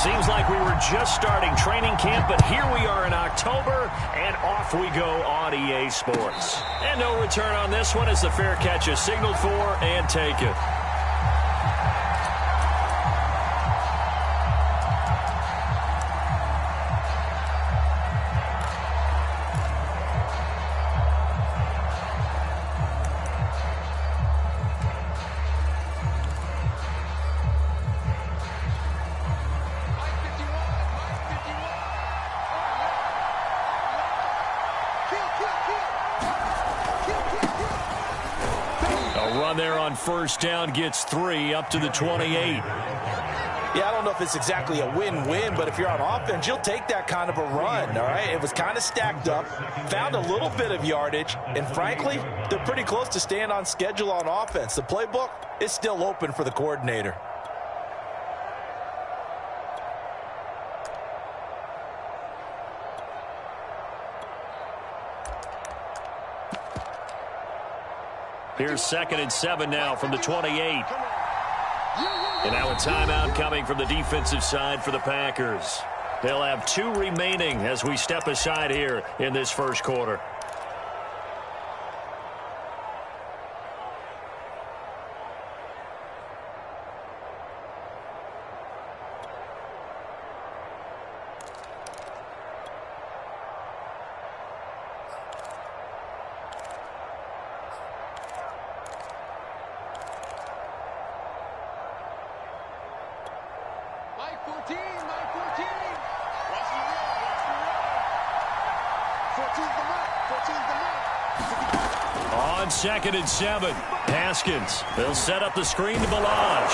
Seems like we were just starting training camp, but here we are in October, and off we go on EA Sports. And no return on this one as the fair catch is signaled for and taken. There on first down gets 3 up to the 28. Yeah, I don't know if it's exactly a win-win, but if you're on offense, you'll take that kind of a run, all right? It was kind of stacked up, found a little bit of yardage, and frankly, they're pretty close to staying on schedule on offense. The playbook is still open for the coordinator. Here's 2nd and 7 now from the 28. And now a timeout coming from the defensive side for the Packers. They'll have 2 remaining as we step aside here in this first quarter. On 2nd and 7, Haskins. They'll set up the screen to Balaj.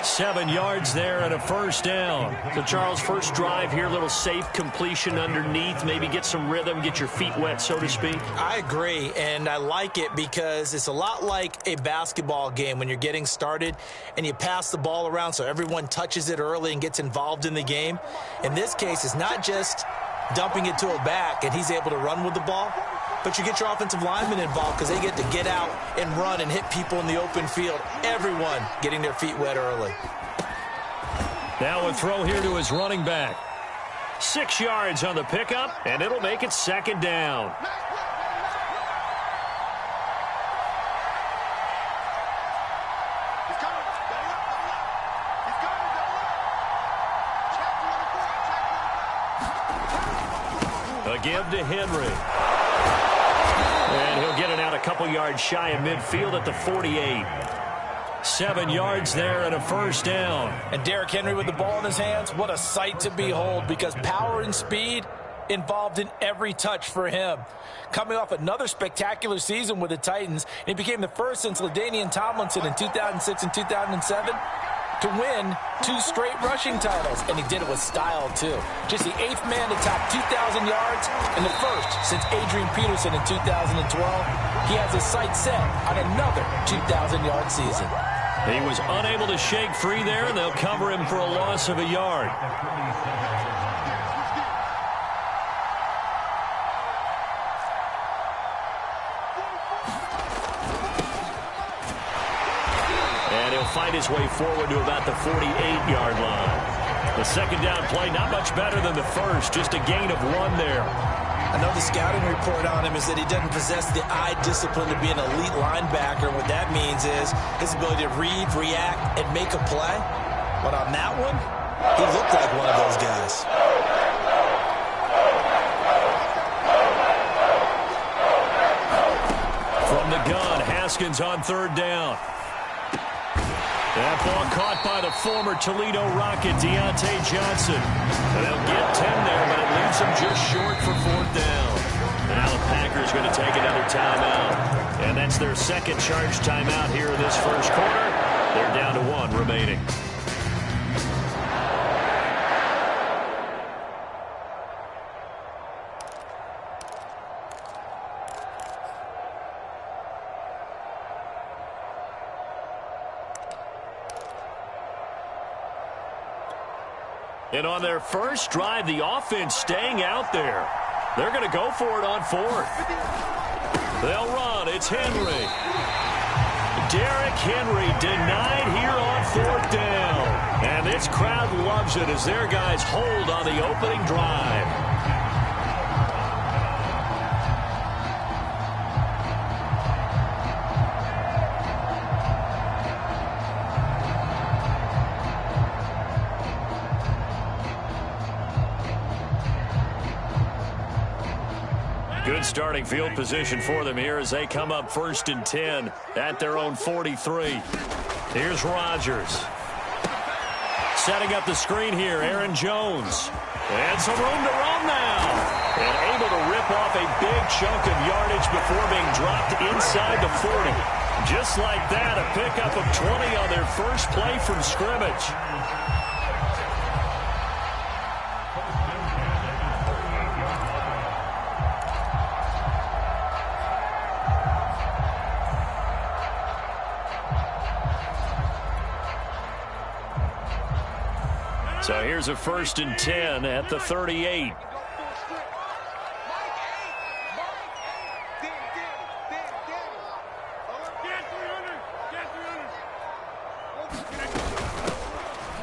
7 yards there and a first down. So, Charles, first drive here, little safe completion underneath. Maybe get some rhythm, get your feet wet, so to speak. I agree, and I like it because it's a lot like a basketball game when you're getting started and you pass the ball around so everyone touches it early and gets involved in the game. In this case, it's not just dumping it to a back and he's able to run with the ball, but you get your offensive linemen involved because they get to get out and run and hit people in the open field. Everyone getting their feet wet early. Now a throw here to his running back. 6 yards on the pickup, and it'll make it 2nd down. A give to Henry. And he'll get it out a couple yards shy of midfield at the 48. 7 yards there and a first down. And Derrick Henry with the ball in his hands, what a sight to behold, because power and speed involved in every touch for him. Coming off another spectacular season with the Titans, he became the first since LaDainian Tomlinson in 2006 and 2007 to win 2 straight rushing titles, and he did it with style too. Just the 8th man to top 2,000 yards and the first since Adrian Peterson in 2012. He has his sights set on another 2,000-yard season. He was unable to shake free there, and they'll cover him for a loss of a yard. And he'll fight his way forward to about the 48-yard line. The 2nd down play, not much better than the first, just a gain of 1 there. I know the scouting report on him is that he doesn't possess the eye discipline to be an elite linebacker. What that means is his ability to read, react, and make a play. But on that one, he looked like one of those guys. From the gun, Haskins on 3rd down. That ball caught by the former Toledo Rocket, Deontay Johnson. And they'll get 10 there, but it leaves them just short for 4th down. Now the Packers going to take another timeout. And that's their 2nd charge timeout here in this first quarter. They're down to 1 remaining. And on their first drive, the offense staying out there. They're going to go for it on 4th. They'll run. It's Henry. Derrick Henry denied here on 4th down. this crowd loves it as their guys hold on the opening drive. Good starting field position for them here as they come up 1st and 10 at their own 43. Here's Rodgers. Setting up the screen here, Aaron Jones. And some room to run now. And able to rip off a big chunk of yardage before being dropped inside the 40. Just like that, a pickup of 20 on their first play from scrimmage. So here's a 1st and 10 at the 38.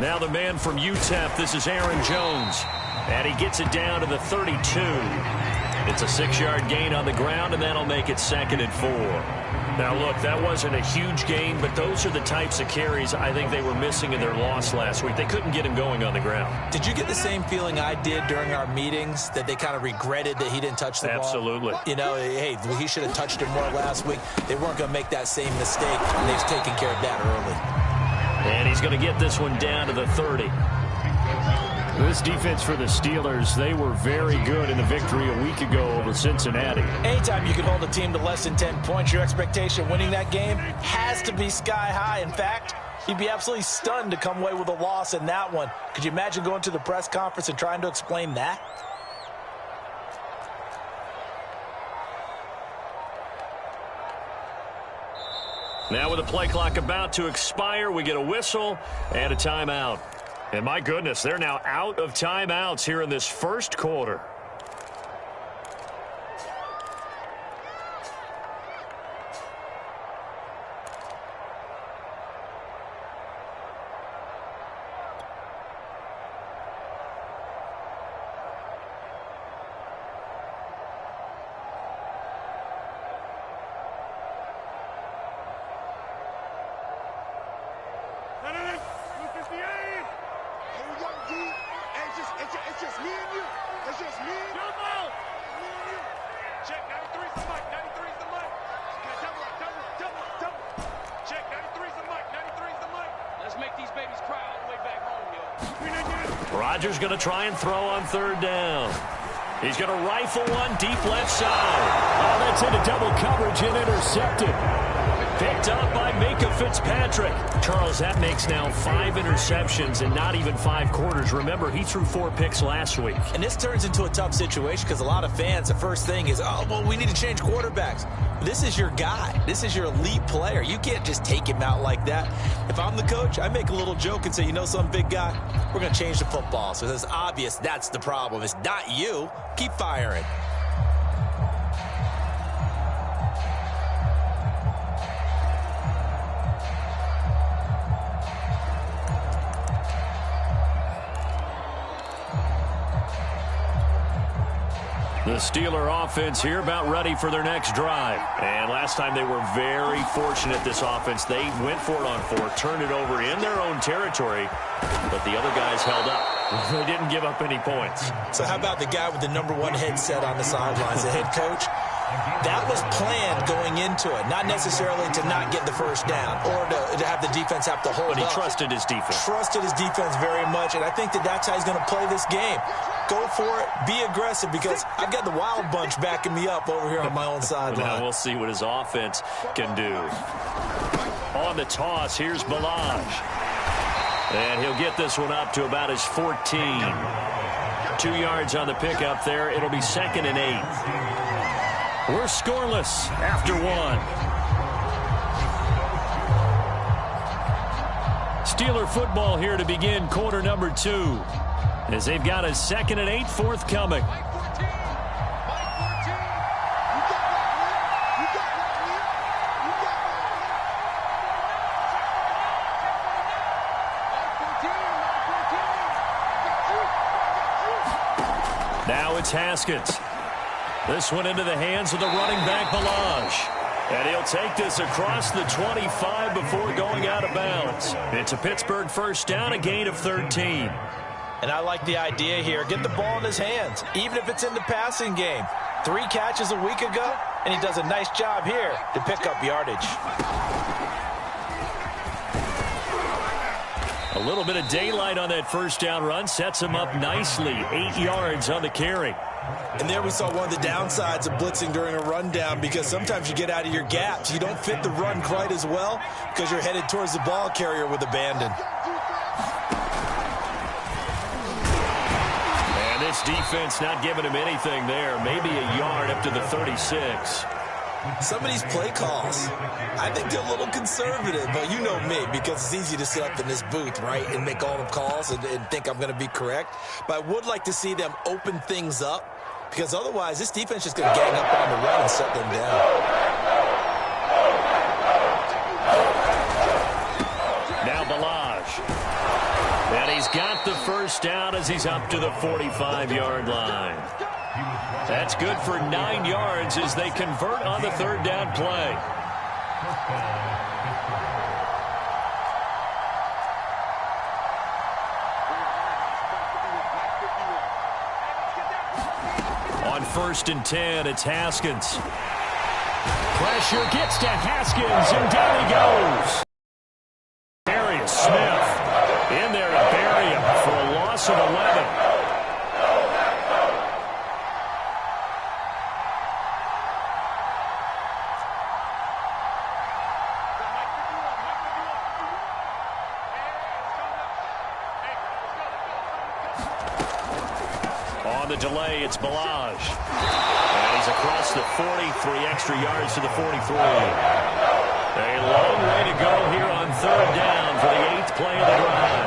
Now the man from UTEP, this is Aaron Jones. And he gets it down to the 32. It's a 6-yard gain on the ground, and that'll make it 2nd and 4. Now, look, that wasn't a huge gain, but those are the types of carries I think they were missing in their loss last week. They couldn't get him going on the ground. Did you get the same feeling I did during our meetings, that they kind of regretted that he didn't touch the ball? Absolutely. You know, hey, he should have touched it more last week. They weren't going to make that same mistake, and they've taken care of that early. And he's going to get this one down to the 30. This defense for the Steelers, they were very good in the victory a week ago over Cincinnati. Anytime you can hold a team to less than 10 points, your expectation winning that game has to be sky high. In fact, you'd be absolutely stunned to come away with a loss in that one. Could you imagine going to the press conference and trying to explain that? Now with the play clock about to expire, we get a whistle and a timeout. And my goodness, they're now out of timeouts here in this first quarter. It's just me and you. It's just me and you. Check 93's the mic. 93's the mic. Double. Check 93's the mic. 93's the mic. Let's make these babies cry all the way back home, yo. Rodgers going to try and throw on 3rd down. He's going to rifle one deep left side. Oh, that's into double coverage and intercepted. Picked up by Minka Fitzpatrick. Charles, that makes now 5 interceptions in not even 5 quarters. Remember, he threw 4 picks last week. And this turns into a tough situation because a lot of fans, the first thing is, oh, well, we need to change quarterbacks. This is your guy. This is your elite player. You can't just take him out like that. If I'm the coach, I make a little joke and say, you know, some big guy, we're going to change the football. So it's obvious that's the problem. It's not you. Keep firing. The Steeler offense here about ready for their next drive. And last time they were very fortunate, this offense. They went for it on 4, turned it over in their own territory, but the other guys held up. They didn't give up any points. So how about the guy with the #1 headset on the sidelines, the head coach? That was planned going into it, not necessarily to not get the first down or to have the defense have to hold up. But he trusted his defense. Trusted his defense very much, and I think that's how he's going to play this game. Go for it, be aggressive, because I've got the Wild Bunch backing me up over here on my own sideline. Now we'll see what his offense can do. On the toss, here's Balaj. And he'll get this one up to about his 14. 2 yards on the pickup there. It'll be 2nd and 8. We're scoreless after 1. Steeler football here to begin quarter number 2. As they've got a 2nd and 8 forthcoming. Now it's Haskins. This one into the hands of the running back, Balaj. And he'll take this across the 25 before going out of bounds. It's a Pittsburgh first down, a gain of 13. And I like the idea here. Get the ball in his hands, even if it's in the passing game. 3 catches a week ago, and he does a nice job here to pick up yardage. A little bit of daylight on that first down run sets him up nicely. 8 yards on the carry. And there we saw one of the downsides of blitzing during a rundown, because sometimes you get out of your gaps. You don't fit the run quite as well because you're headed towards the ball carrier with abandon. And this defense not giving him anything there. Maybe a yard up to the 36. Some of these play calls, I think they're a little conservative, but you know me, because it's easy to sit up in this booth, right, and make all the calls and think I'm going to be correct. But I would like to see them open things up, because otherwise this defense is just going to gang up on the run and shut them down. Now Balaj. And he's got the first down as he's up to the 45-yard line. That's good for 9 yards as they convert on the third down play. On 1st and 10, it's Haskins. Pressure gets to Haskins, and down he goes. Darius Smith in there to bury him for a loss of 11. On the delay, it's Balaj. And he's across the 43 extra yards to the 43. A long way to go here on third down for the 8th play of the drive.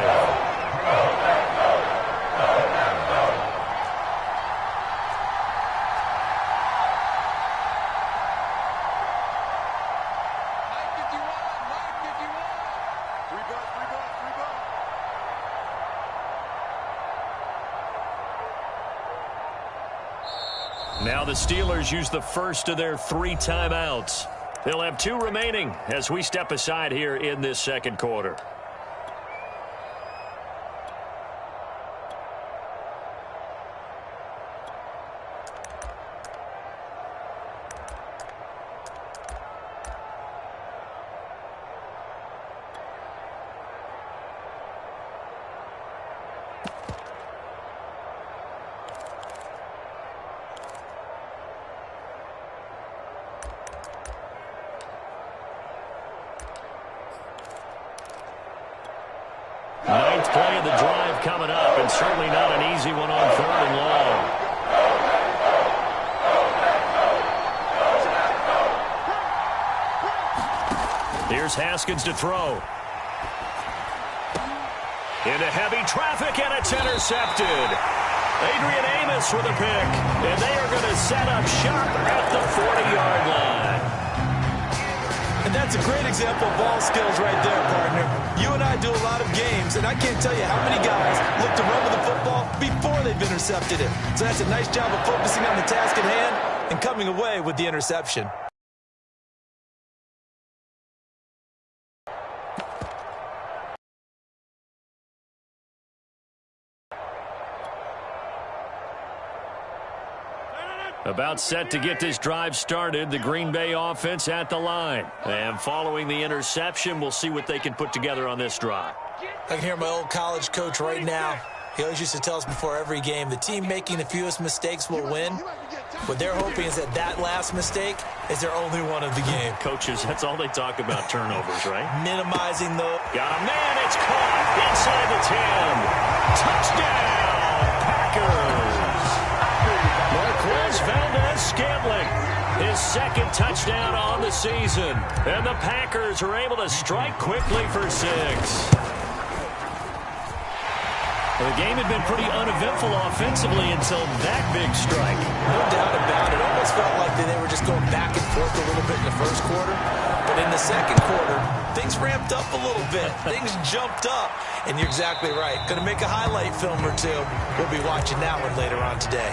Now the Steelers use the first of their 3 timeouts. They'll have 2 remaining as we step aside here in this second quarter. Ninth play of the drive coming up, and certainly not an easy one on 3rd and long. Here's Haskins to throw. Into heavy traffic, and it's intercepted. Adrian Amos with a pick, and they are going to set up shop at the 40-yard line. And that's a great example of ball skills right there, partner. You and I do a lot of games, and I can't tell you how many guys look to run with the football before they've intercepted it. So that's a nice job of focusing on the task at hand and coming away with the interception. About set to get this drive started, the Green Bay offense at the line. And following the interception, we'll see what they can put together on this drive. I can hear my old college coach right now. He always used to tell us before every game, the team making the fewest mistakes will win. What they're hoping is that that last mistake is their only one of the game. Coaches, that's all they talk about, turnovers, right? Minimizing the... Got a man, it's caught inside the 10. Touchdown, Packers! Marquez Valdez-Scantling, his 2nd touchdown on the season. And the Packers are able to strike quickly for 6. Well, the game had been pretty uneventful offensively until that big strike. No doubt about it. It almost felt like they were just going back and forth a little bit in the first quarter. But in the second quarter, things ramped up a little bit. Things jumped up. And you're exactly right. Going to make a highlight film or two. We'll be watching that one later on today.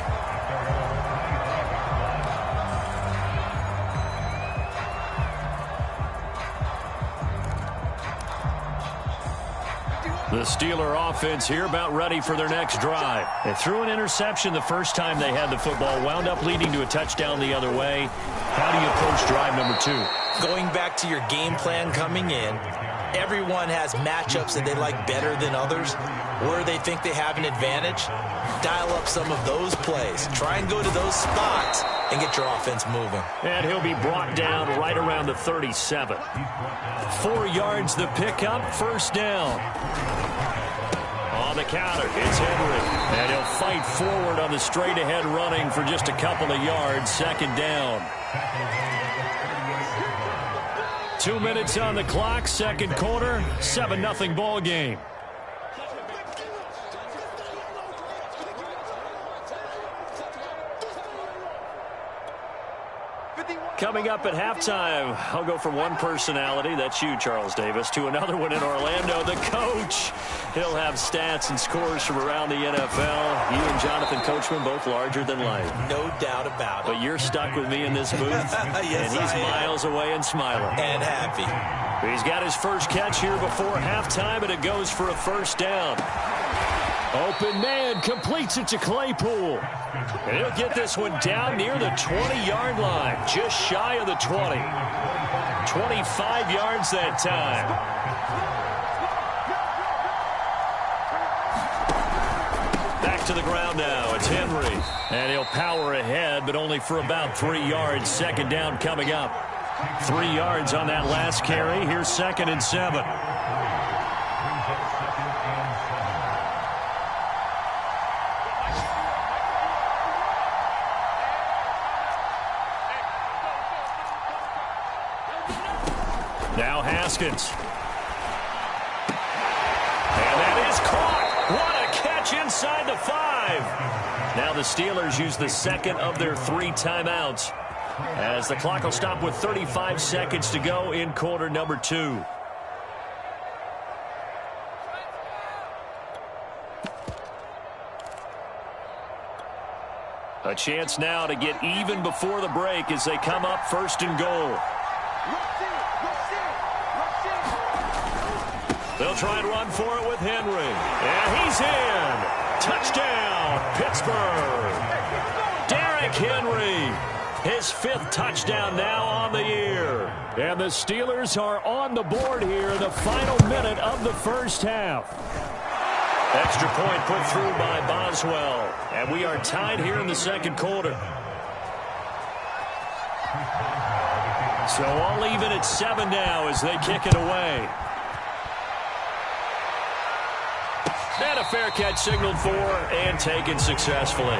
The Steeler offense here about ready for their next drive. They threw an interception the first time they had the football, wound up leading to a touchdown the other way. How do you approach drive number 2? Going back to your game plan coming in, everyone has matchups that they like better than others. Where they think they have an advantage, dial up some of those plays. Try and go to those spots and get your offense moving. And he'll be brought down right around the 37. 4 yards the pickup, first down. On the counter, it's Henry. And he'll fight forward on the straight-ahead running for just a couple of yards, second down. 2 minutes on the clock, second quarter, 7-0 ball game. Coming up at halftime, I'll go from one personality, that's you, Charles Davis, to another one in Orlando, the coach. He'll have stats and scores from around the NFL. You and Jonathan Coachman, both larger than life. No doubt about it. But you're stuck with me in this booth, yes, and he's miles away and smiling. And happy. He's got his first catch here before halftime, and it goes for a first down. Open man completes it to Claypool. And he'll get this one down near the 20-yard line, just shy of the 20. 25 yards that time. Back to the ground now. It's Henry. And he'll power ahead, but only for about 3 yards. Second down coming up. 3 yards on that last carry. Here's 2nd and 7. Now Haskins. And that is caught. What a catch inside the 5. Now the Steelers use the second of their 3 timeouts, as the clock will stop with 35 seconds to go in quarter number 2. A chance now to get even before the break as they come up 1st and goal. They'll try and run for it with Henry. And he's in. Touchdown, Pittsburgh. Derrick Henry, his 5th touchdown now on the year. And the Steelers are on the board here in the final minute of the first half. Extra point put through by Boswell. And we are tied here in the second quarter. So all even at 7 now as they kick it away. And a fair catch signaled for and taken successfully.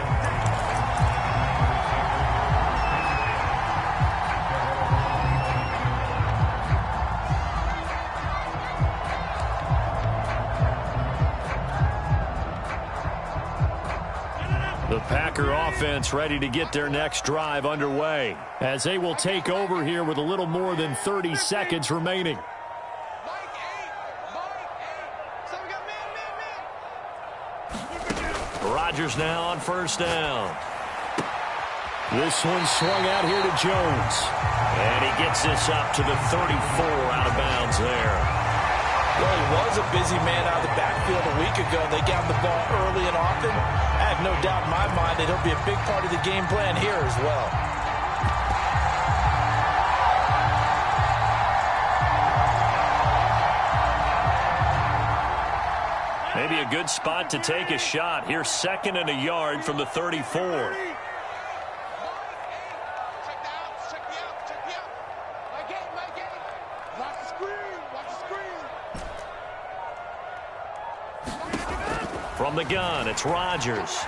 The Packer offense ready to get their next drive underway, as they will take over here with a little more than 30 seconds remaining. Rodgers now on first down. This one swung out here to Jones. And he gets this up to the 34 out of bounds there. Well, he was a busy man out of the backfield a week ago. They got the ball early and often. I have no doubt in my mind that he'll be a big part of the game plan here as well. Maybe a good spot to take a shot. Here's 2nd and a yard from the 34. From the gun, it's Rodgers.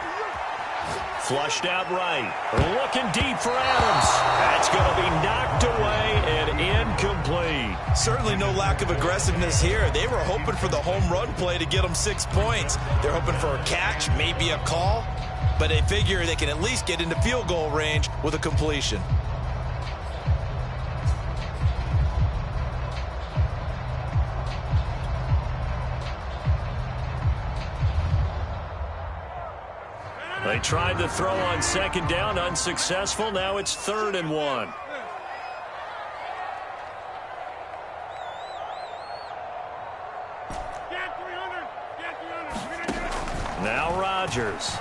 Flushed out right. Looking deep for Adams. That's going to be knocked away and incomplete. Certainly no lack of aggressiveness here. They were hoping for the home run play to get them 6 points. They're hoping for a catch, maybe a call, but they figure they can at least get into field goal range with a completion. They tried to throw on second down, unsuccessful. Now it's 3rd and 1. Now Rodgers.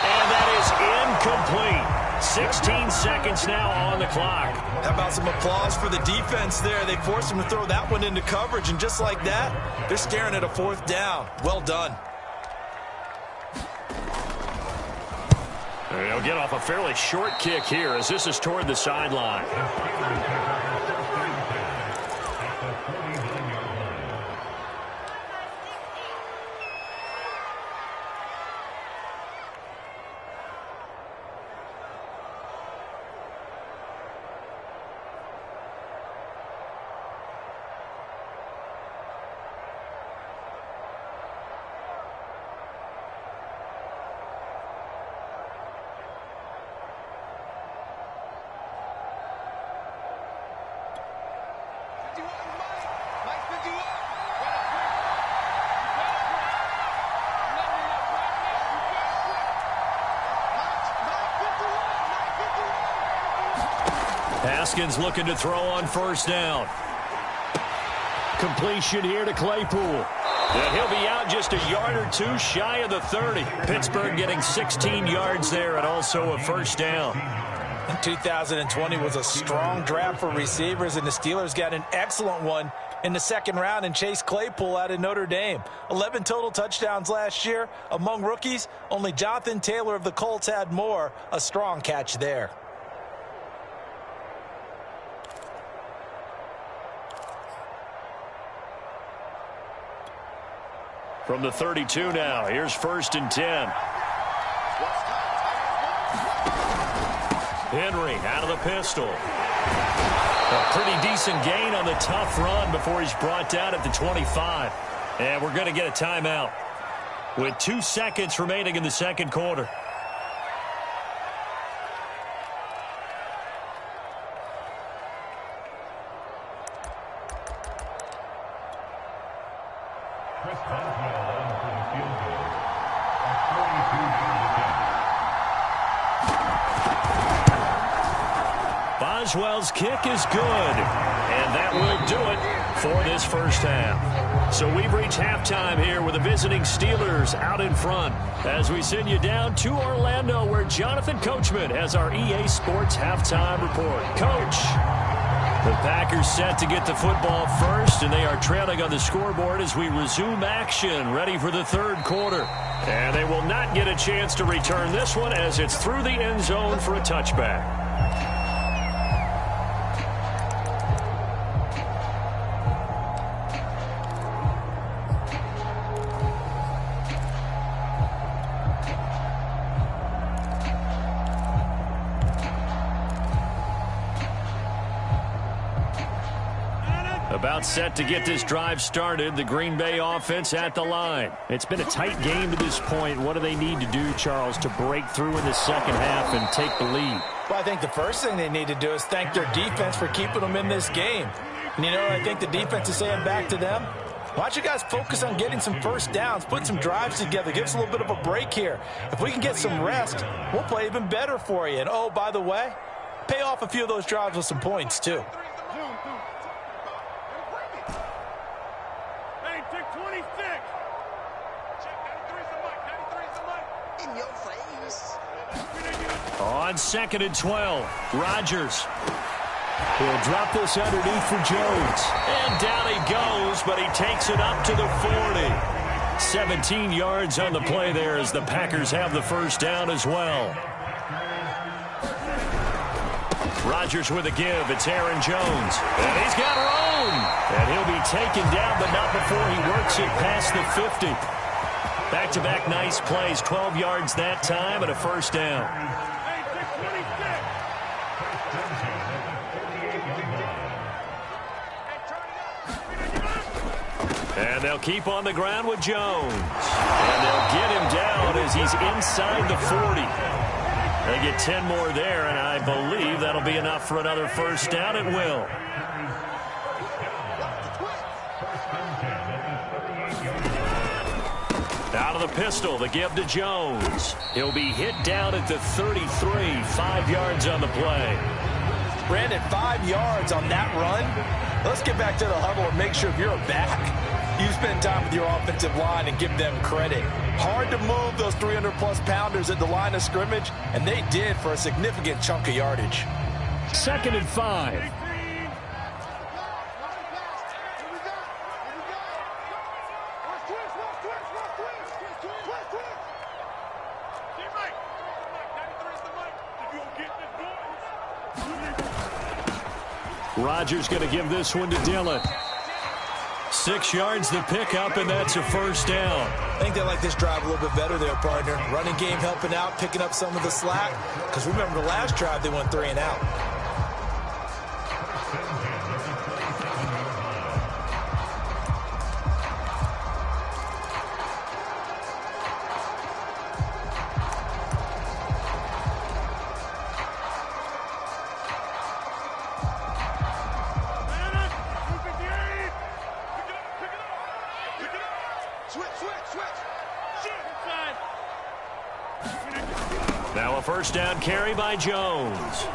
And that is incomplete. 16 seconds now on the clock. How about some applause for the defense there? They forced him to throw that one into coverage, and just like that, they're staring at a 4th down. Well done. They'll get off a fairly short kick here as this is toward the sideline. Haskins looking to throw on 1st down. Completion here to Claypool. And he'll be out just a yard or two shy of the 30. Pittsburgh getting 16 yards there and also a 1st down. 2020 was a strong draft for receivers, and the Steelers got an excellent one in the 2nd round and Chase Claypool out of Notre Dame. 11 total touchdowns last year. Among rookies, only Jonathan Taylor of the Colts had more. A strong catch there. From the 32 now, here's 1st and 10. Henry out of the pistol. A pretty decent gain on the tough run before he's brought down at the 25. And we're going to get a timeout with 2 seconds remaining in the 2nd quarter. Boswell's kick is good, and that will do it for this 1st half. So we've reached halftime here with the visiting Steelers out in front as we send you down to Orlando where Jonathan Coachman has our EA Sports halftime report. Coach, the Packers set to get the football first, and they are trailing on the scoreboard as we resume action, ready for the 3rd quarter. And they will not get a chance to return this one as it's through the end zone for a touchback. About set to get this drive started. The Green Bay offense at the line. It's been a tight game to this point. What do they need to do, Charles, to break through in the 2nd half and take the lead? Well, I think the first thing they need to do is thank their defense for keeping them in this game. And, you know, I think the defense is saying back to them, why don't you guys focus on getting some 1st downs, put some drives together, give us a little bit of a break here. If we can get some rest, we'll play even better for you. And, oh, by the way, pay off a few of those drives with some points, too. On 2nd and 12, Rodgers. He'll drop this underneath for Jones. And down he goes, but he takes it up to the 40. 17 yards on the play there as the Packers have the 1st down as well. Rodgers with a give. It's Aaron Jones. And he's got room. And he'll be taken down, but not before he works it past the 50. Back-to-back nice plays, 12 yards that time and a first down. And they'll keep on the ground with Jones. And they'll get him down as he's inside the 40. They get 10 more there, and I believe that'll be enough for another first down. It will. Out of the pistol, the give to Jones. He'll be hit down at the 33, 5 yards on the play. Brandon, 5 yards on that run. Let's get back to the huddle and make sure if you're a back, you spend time with your offensive line and give them credit. Hard to move those 300-plus pounders at the line of scrimmage, and they did for a significant chunk of yardage. 2nd and 5. Rodgers going to give this one to Dillon. 6 yards the pickup, and that's a first down. I think they like this drive a little bit better there, partner. Running game helping out, picking up some of the slack. Because remember the last drive, they went 3 and out. Now a first down carry by Jones.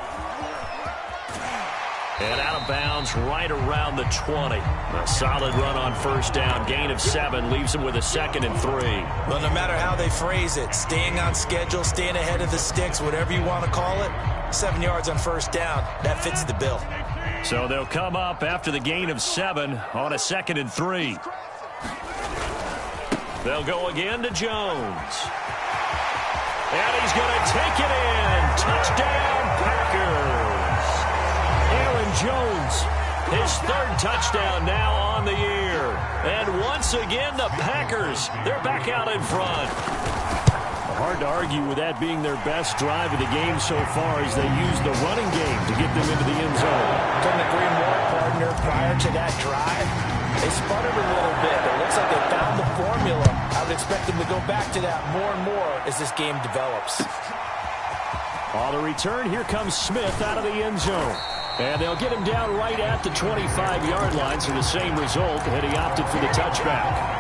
And out of bounds right around the 20. A solid run on first down. Gain of 7 leaves him with a 2nd and 3. Well, no matter how they phrase it, staying on schedule, staying ahead of the sticks, whatever you want to call it, 7 yards on first down, that fits the bill. So they'll come up after the gain of 7 on a 2nd and 3. They'll go again to Jones. And he's going to take it in. Touchdown, Packers. Aaron Jones, his 3rd touchdown now on the year. And once again, the Packers, they're back out in front. Hard to argue with that being their best drive of the game so far as they use the running game to get them into the end zone. Couldn't agree more, partner. Prior to that drive, they sputtered a little bit. It looks like they found the formula. I would expect them to go back to that more and more as this game develops. On the return, here comes Smith out of the end zone. And they'll get him down right at the 25-yard line, so the same result, and he opted for the touchback.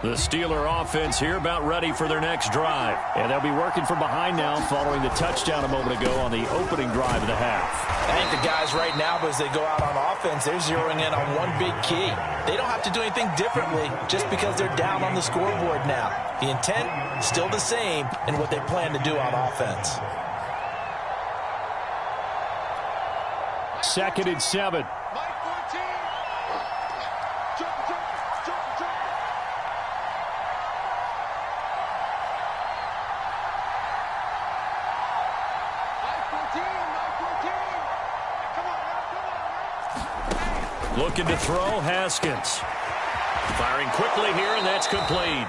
The Steeler offense here about ready for their next drive. And they'll be working from behind now following the touchdown a moment ago on the opening drive of the half. I think the guys right now, as they go out on offense, they're zeroing in on one big key. They don't have to do anything differently just because they're down on the scoreboard now. The intent, still the same in what they plan to do on offense. 2nd and 7. Looking to throw, Haskins. Firing quickly here, and that's complete.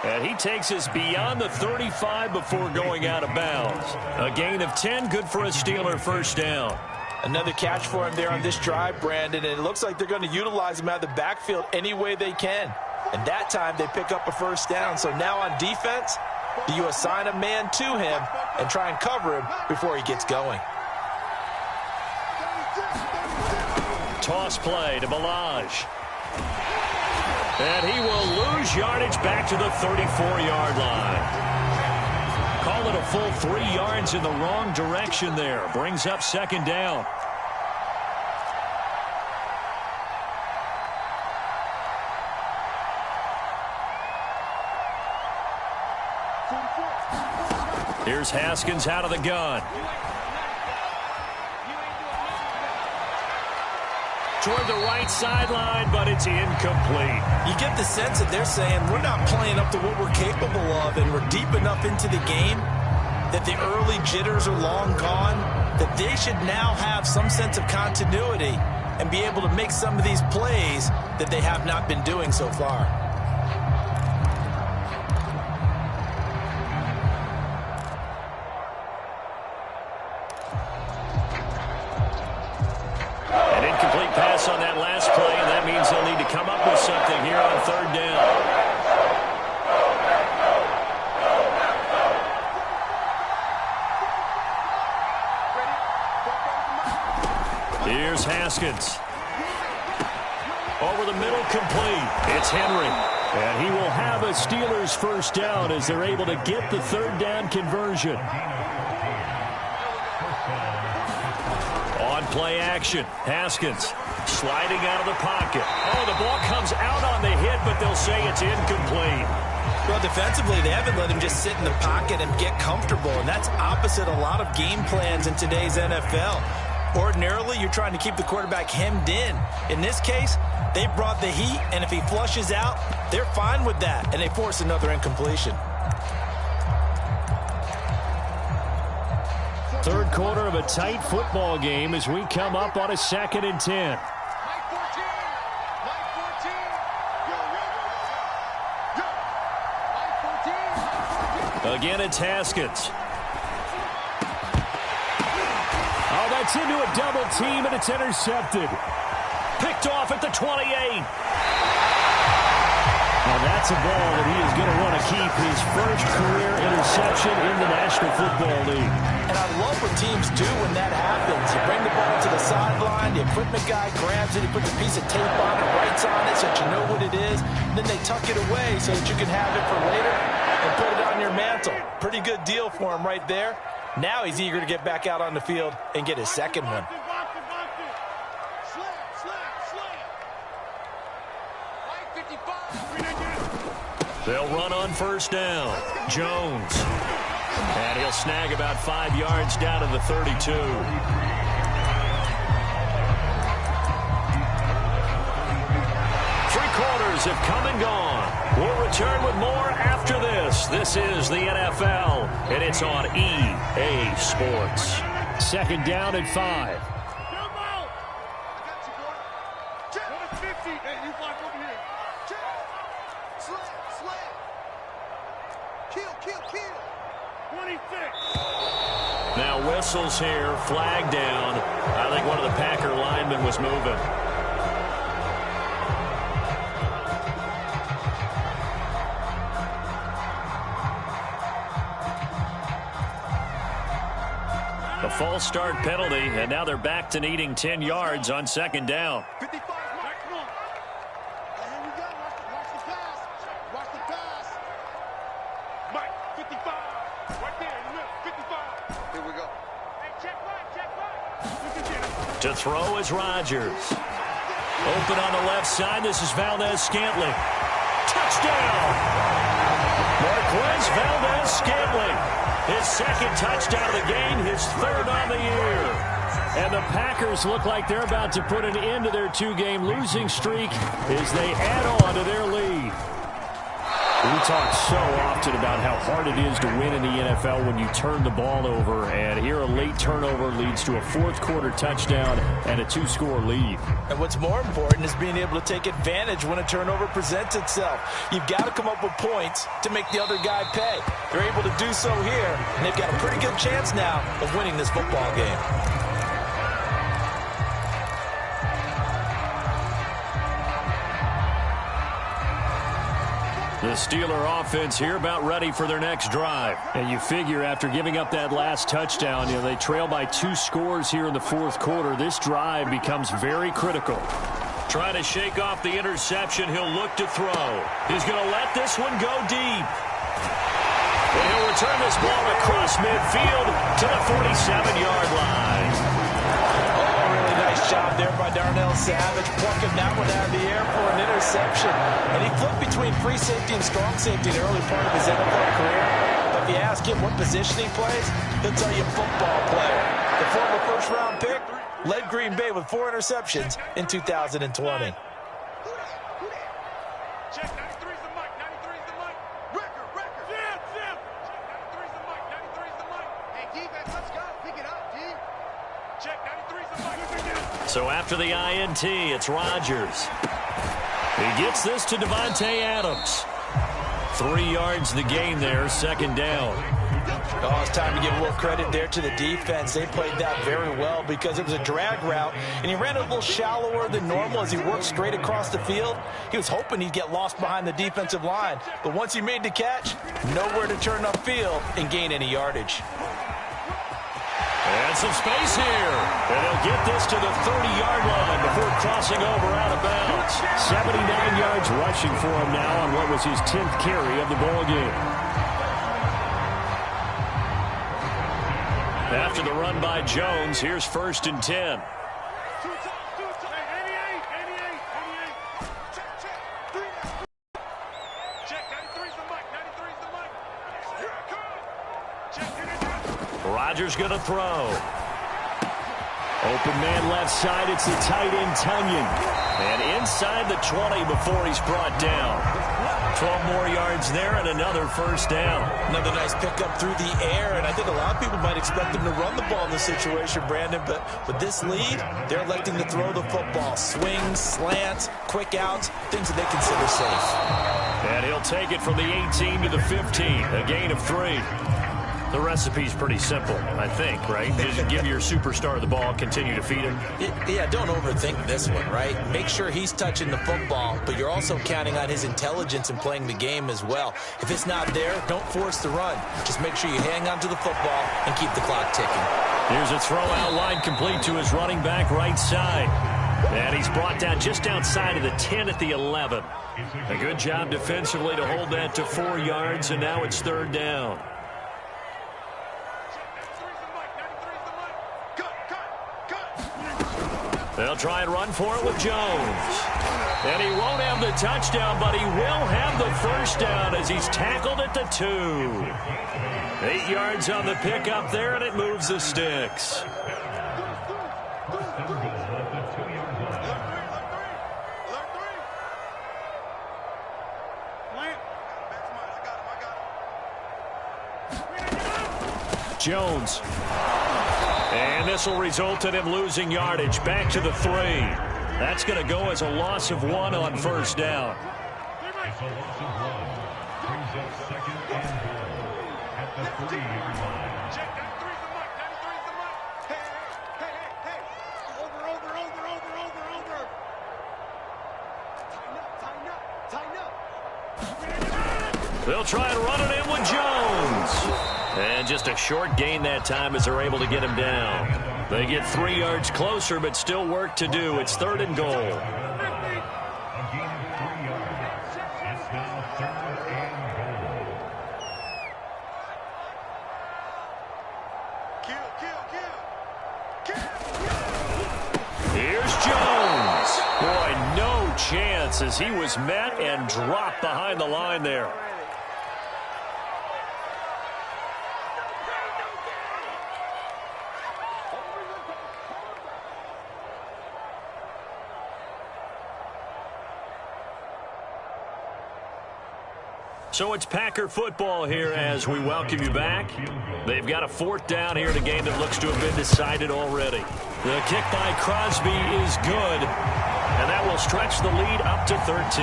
And he takes us beyond the 35 before going out of bounds. A gain of 10, good for a Steeler first down. Another catch for him there on this drive, Brandon, and it looks like they're going to utilize him out of the backfield any way they can. And that time they pick up a first down. So now on defense, do you assign a man to him and try and cover him before he gets going? Toss play to Balaj. And he will lose yardage back to the 34-yard line. Call it a full 3 yards in the wrong direction there. Brings up 2nd down. Here's Haskins out of the gun. Toward the right right sideline, but it's incomplete. You get the sense that they're saying we're not playing up to what we're capable of, and we're deep enough into the game that the early jitters are long gone, that they should now have some sense of continuity and be able to make some of these plays that they have not been doing so far. An incomplete pass on that last play, and that means they'll need to come up with something here on third down. Here's Haskins. Over the middle, complete. It's Henry. And he will have a Steelers first down as they're able to get the third down conversion. On play action, Haskins sliding out of the pocket. Oh, the ball comes out on the hit, but they'll say it's incomplete. Well, defensively, they haven't let him just sit in the pocket and get comfortable, and that's opposite a lot of game plans in today's NFL. Ordinarily, you're trying to keep the quarterback hemmed in. In this case, they brought the heat, and if he flushes out, they're fine with that, and they force another incompletion. Third quarter of a tight football game as we come up on a 2nd and 10. Again, it's Haskins. Oh, that's into a double team, and it's intercepted. Picked off at the 28. Now that's a ball that he is going to want to keep, his first career interception in the National Football League. And I love what teams do when that happens. You bring the ball to the sideline, the equipment guy grabs it, he puts a piece of tape on it, writes on it so that you know what it is, then they tuck it away so that you can have it for later and put it on your mantle. Pretty good deal for him right there. Now he's eager to get back out on the field and get his second one. They'll run on first down. Jones. And he'll snag about 5 yards down to the 32. Three quarters have come and gone. We'll return with more after this. This is the NFL, and it's on EA Sports. 2nd down and 5. Now whistles here, flag down. I think one of the Packer linemen was moving. A false start penalty, and now they're back to needing 10 yards on 2nd down. 55, Mike, come on. Here we go. Watch the pass. Watch the pass. Mike, 55. Right there in the middle. 55. Here we go. Hey, check right, check right. To throw is Rodgers. Open on the left side. This is Valdez-Scantling. Touchdown! Marquez Valdez-Scantling. His 2nd touchdown of the game, his 3rd on the year. And the Packers look like they're about to put an end to their 2-game losing streak as they add on to their lead. We talk so often about how hard it is to win in the NFL when you turn the ball over, and here a late turnover leads to a 4th quarter touchdown and a 2-score lead. And what's more important is being able to take advantage when a turnover presents itself. You've got to come up with points to make the other guy pay. They're able to do so here, and they've got a pretty good chance now of winning this football game. The Steeler offense here about ready for their next drive. And you figure after giving up that last touchdown, they trail by 2 scores here in the 4th quarter. This drive becomes very critical. Trying to shake off the interception. He'll look to throw. He's going to let this one go deep. And he'll return this ball across midfield to the 47-yard line. Oh, really nice job there by Darnell Savage, plucking that one out of the air for an interception. And he flipped between free safety and strong safety in the early part of his NFL career. But if you ask him what position he plays, he'll tell you football player. The former first-round pick led Green Bay with 4 interceptions in 2020. Check 93's the mic. 93's the mic. Record. Zip. Check 93's the mic. 93's the mic. Hey, defense, let's go. Pick it up, D. Check 93's the mic. So after the INT, it's Rodgers. He gets this to Devontae Adams. 3 yards the gain there, second down. Oh, it's time to give a little credit there to the defense. They played that very well because it was a drag route, and he ran a little shallower than normal as he worked straight across the field. He was hoping he'd get lost behind the defensive line, but once he made the catch, nowhere to turn upfield and gain any yardage. And some space here. And he'll get this to the 30-yard line before crossing over out of bounds. 79 yards rushing for him now on what was his 10th carry of the ball game. After the run by Jones, here's 1st and 10. Rodgers going to throw. Open man left side. It's the tight end, Tunyon. And inside the 20 before he's brought down. 12 more yards there and another first down. Another nice pickup through the air, and I think a lot of people might expect him to run the ball in this situation, Brandon, but with this lead, they're electing to throw the football. Swings, slants, quick outs, things that they consider safe. And he'll take it from the 18 to the 15, a gain of 3. The recipe's pretty simple, I think, right? Just give your superstar the ball, continue to feed him. Yeah, don't overthink this one, right? Make sure he's touching the football, but you're also counting on his intelligence in playing the game as well. If it's not there, don't force the run. Just make sure you hang on to the football and keep the clock ticking. Here's a throw out line complete to his running back right side. And he's brought down just outside of the 10 at the 11. A good job defensively to hold that to 4 yards, and now it's 3rd down. They'll try and run for it with Jones. And he won't have the touchdown, but he will have the first down as he's tackled at the 2. 8 yards on the pickup there, and it moves the sticks. Jones. And this will result in him losing yardage. Back to the 3. That's going to go as a loss of 1 on first down. It's a loss of 1. Brings up 2nd and goal at the 3-yard line. Check 93's the mic. 93's the mic. Hey. Over. Tighten up. They'll try and run it in with Jones. And just a short gain that time as they're able to get him down. They get 3 yards closer, but still work to do. It's 3rd and goal. A gain of 3 yards. It's now 3rd and goal. Kill. Here's Jones. Boy, no chance as he was met and dropped behind the line there. So it's Packer football here as we welcome you back. They've got a 4th down here in a game that looks to have been decided already. The kick by Crosby is good, and that will stretch the lead up to 13.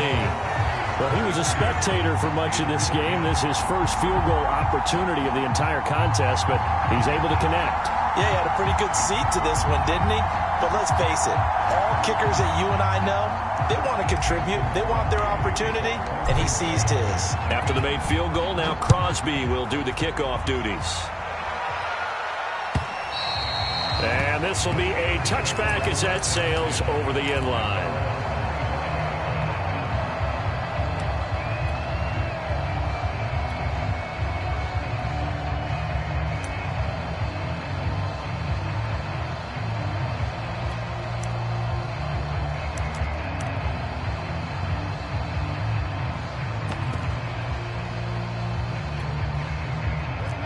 Well, he was a spectator for much of this game. This is his first field goal opportunity of the entire contest, but he's able to connect. Yeah, he had a pretty good seat to this one, didn't he? But let's face it, all kickers that you and I know, they want to contribute. They want their opportunity, and he seized his. After the made field goal, now Crosby will do the kickoff duties. And this will be a touchback as that sails over the end line.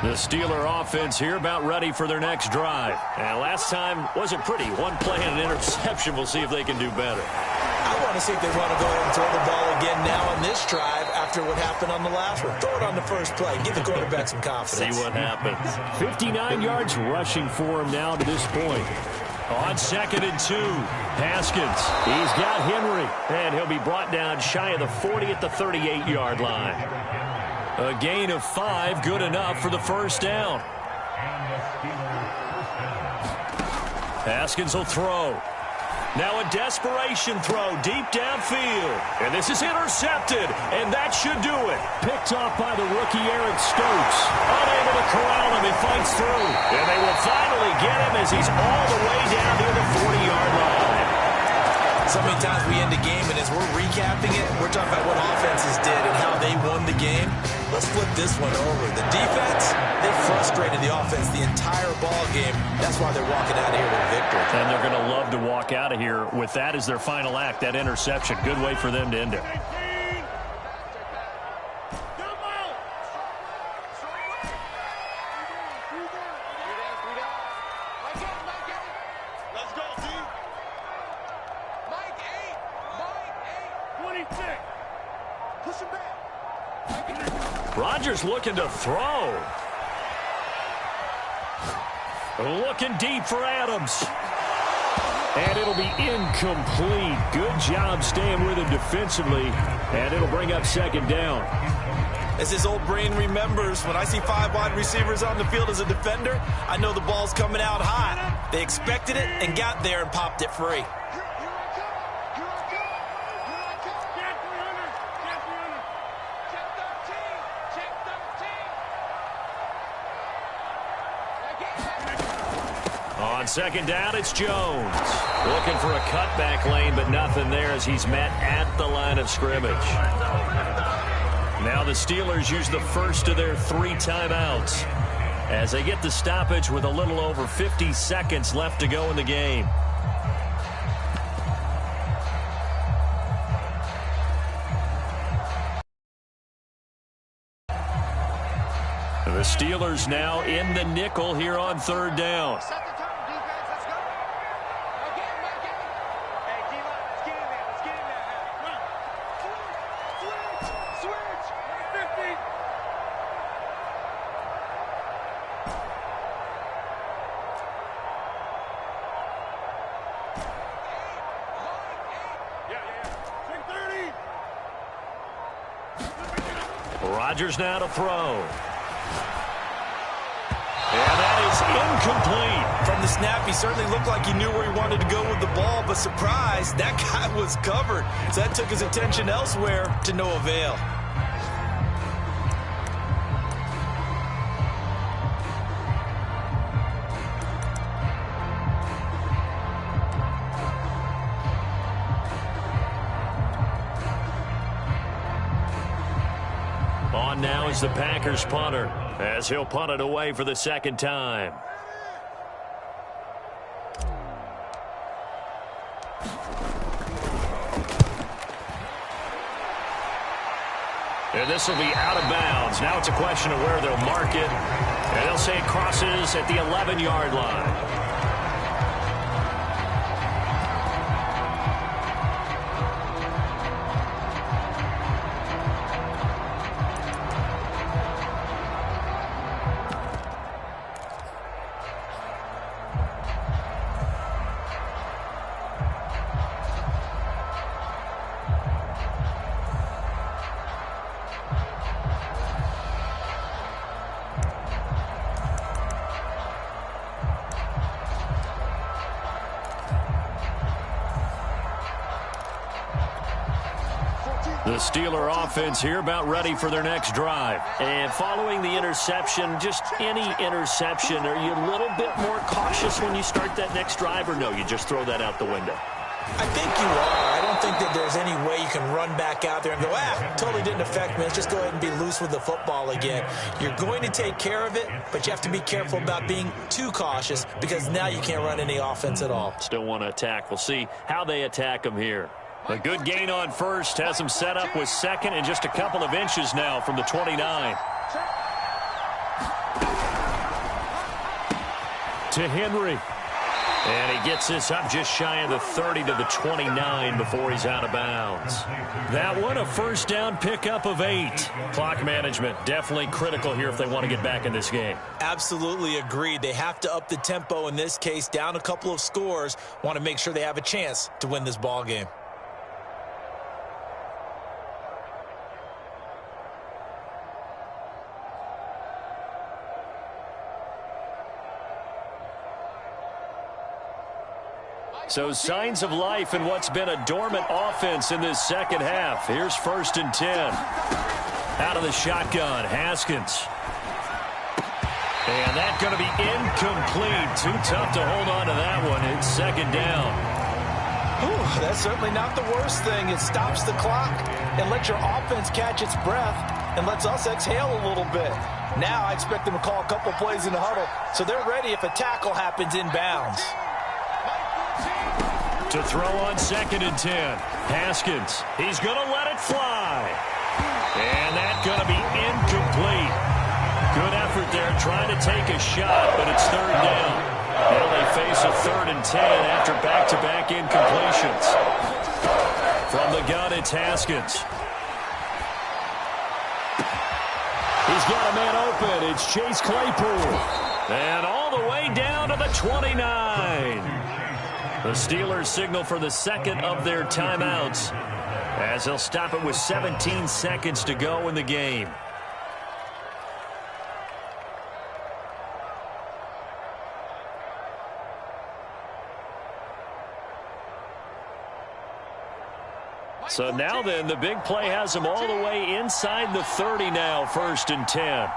The Steeler offense here about ready for their next drive. And last time wasn't pretty. One play and an interception. We'll see if they can do better. I want to see if they want to go ahead and throw the ball again now on this drive after what happened on the last one. Throw it on the first play. Give the quarterback some confidence. See what happens. 59 yards rushing for him now to this point. On 2nd and 2, Haskins. He's got Henry. And he'll be brought down shy of the 40 at the 38-yard line. A gain of 5, good enough for the first down. Haskins will throw. Now a desperation throw deep downfield. And this is intercepted, and that should do it. Picked off by the rookie Eric Stokes. Unable to corral him, he fights through. And they will finally get him as he's all the way down near the 40-yard line. So many times we end the game, and as we're recapping it, we're talking about what offenses did and how they won the game. Let's flip this one over. The defense, they frustrated the offense the entire ball game. That's why they're walking out of here with a victory. And they're going to love to walk out of here with that as their final act, that interception. Good way for them to end it. Let's go, T. Mike 8. 26. Push him back. Rodgers looking to throw. Looking deep for Adams. And it'll be incomplete. Good job staying with him defensively. And it'll bring up 2nd down. As his old brain remembers, when I see 5 wide receivers on the field as a defender, I know the ball's coming out hot. They expected it and got there and popped it free. On 2nd down, it's Jones. Looking for a cutback lane, but nothing there as he's met at the line of scrimmage. Now the Steelers use the first of their 3 timeouts as they get the stoppage with a little over 50 seconds left to go in the game. The Steelers now in the nickel here on 3rd down. Set the tone, defense. Let's go. Again, Mike 8. Hey, D-line, let's get in there. Let's get in there. Run. Switch. 50. Yeah. 30. Rodgers now to throw. And that is incomplete. From the snap, he certainly looked like he knew where he wanted to go with the ball, but surprise, that guy was covered. So that took his attention elsewhere to no avail. On now is the Packers punter as he'll punt it away for the 2nd time. And this will be out of bounds. Now it's a question of where they'll mark it. And they'll say it crosses at the 11-yard line. The Steeler offense here about ready for their next drive. And following the interception, just any interception, are you a little bit more cautious when you start that next drive, or no, you just throw that out the window? I think you are. I don't think that there's any way you can run back out there and go, totally didn't affect me. Let's just go ahead and be loose with the football again. You're going to take care of it, but you have to be careful about being too cautious because now you can't run any offense at all. Still want to attack. We'll see how they attack them here. A good gain on first has them set up with 2nd and just a couple of inches now from the 29. to Henry. And he gets this up just shy of the 30 to the 29 before he's out of bounds. That one, a first down pickup of 8. Clock management definitely critical here if they want to get back in this game. Absolutely agreed. They have to up the tempo in this case, down a couple of scores. Want to make sure they have a chance to win this ball game. So signs of life in what's been a dormant offense in this second half. Here's 1st and 10. Out of the shotgun, Haskins. And that's going to be incomplete. Too tough to hold on to that one. It's 2nd down. Whew, that's certainly not the worst thing. It stops the clock and lets your offense catch its breath and lets us exhale a little bit. Now I expect them to call a couple plays in the huddle so they're ready if a tackle happens inbounds. To throw on 2nd and 10. Haskins. He's going to let it fly. And that's going to be incomplete. Good effort there trying to take a shot, but it's 3rd down. Now they face a 3rd and 10 after back-to-back incompletions. From the gun, it's Haskins. He's got a man open. It's Chase Claypool. And all the way down to the 29. The Steelers signal for the second of their timeouts as they'll stop it with 17 seconds to go in the game. So now then, the big play has them all the way inside the 30 now, 1st and 10.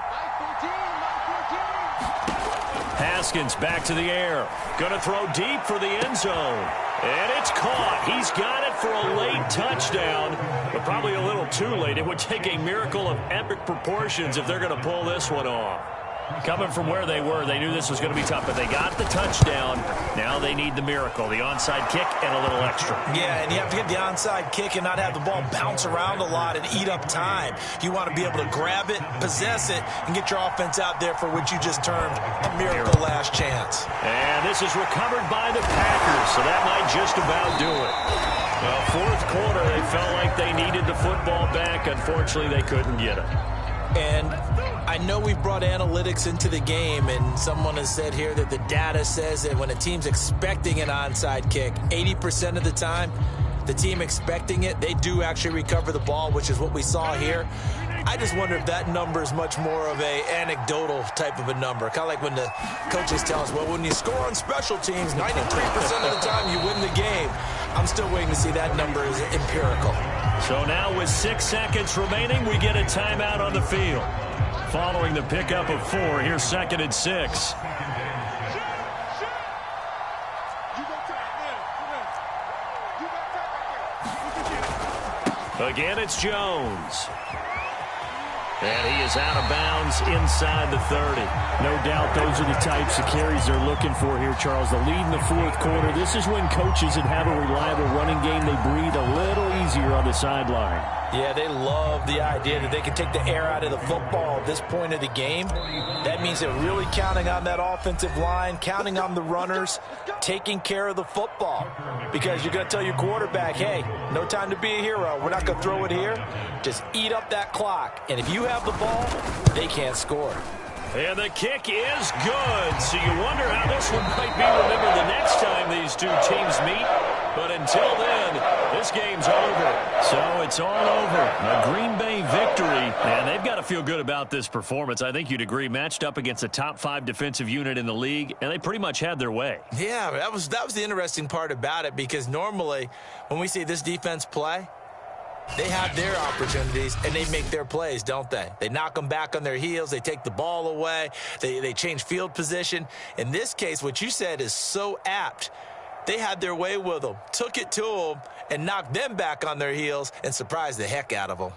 Haskins back to the air. Going to throw deep for the end zone. And it's caught. He's got it for a late touchdown, but probably a little too late. It would take a miracle of epic proportions if they're going to pull this one off. Coming from where they were, they knew this was going to be tough, but they got the touchdown. Now they need the miracle, the onside kick and a little extra. Yeah, and you have to get the onside kick and not have the ball bounce around a lot and eat up time. You want to be able to grab it, possess it, and get your offense out there for what you just termed a miracle last chance. And this is recovered by the Packers, so that might just about do it. Well, 4th quarter, they felt like they needed the football back. Unfortunately, they couldn't get it. And I know we've brought analytics into the game, and someone has said here that the data says that when a team's expecting an onside kick, 80% of the time, the team expecting it, they do actually recover the ball, which is what we saw here. I just wonder if that number is much more of a anecdotal type of a number. Kind of like when the coaches tell us, well, when you score on special teams, 93% of the time you win the game. I'm still waiting to see that number is empirical. So now with 6 seconds remaining, we get a timeout on the field. Following the pickup of 4, here's 2nd and 6. Again, it's Jones. And he is out of bounds inside the 30. No doubt those are the types of carries they're looking for here, Charles. The lead in the 4th quarter. This is when coaches that have a reliable running game, they breathe a little easier on the sideline. Yeah, they love the idea that they can take the air out of the football at this point of the game. That means they're really counting on that offensive line, counting on the runners, taking care of the football. Because you're going to tell your quarterback, hey, no time to be a hero. We're not going to throw it here. Just eat up that clock. And if you have the ball, they can't score. And the kick is good. So you wonder how this one might be remembered the next time these two teams meet. But until then, this game's over. So it's all over. A Green Bay victory. And they've got to feel good about this performance. I think you'd agree, matched up against a top 5 defensive unit in the league, and they pretty much had their way. Yeah, that was the interesting part about it, because normally when we see this defense play, they have their opportunities, and they make their plays, don't they? They knock them back on their heels. They take the ball away. They change field position. In this case, what you said is so apt. They had their way with them, took it to them, and knocked them back on their heels and surprised the heck out of them.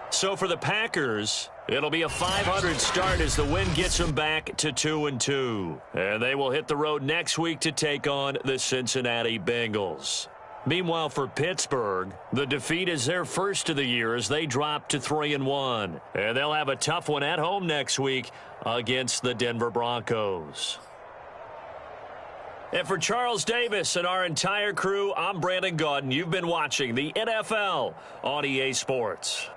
So for the Packers, it'll be a 500 start as the win gets them back to 2-2. And they will hit the road next week to take on the Cincinnati Bengals. Meanwhile, for Pittsburgh, the defeat is their first of the year as they drop to 3-1. And they'll have a tough one at home next week against the Denver Broncos. And for Charles Davis and our entire crew, I'm Brandon Gaudin. You've been watching the NFL on EA Sports.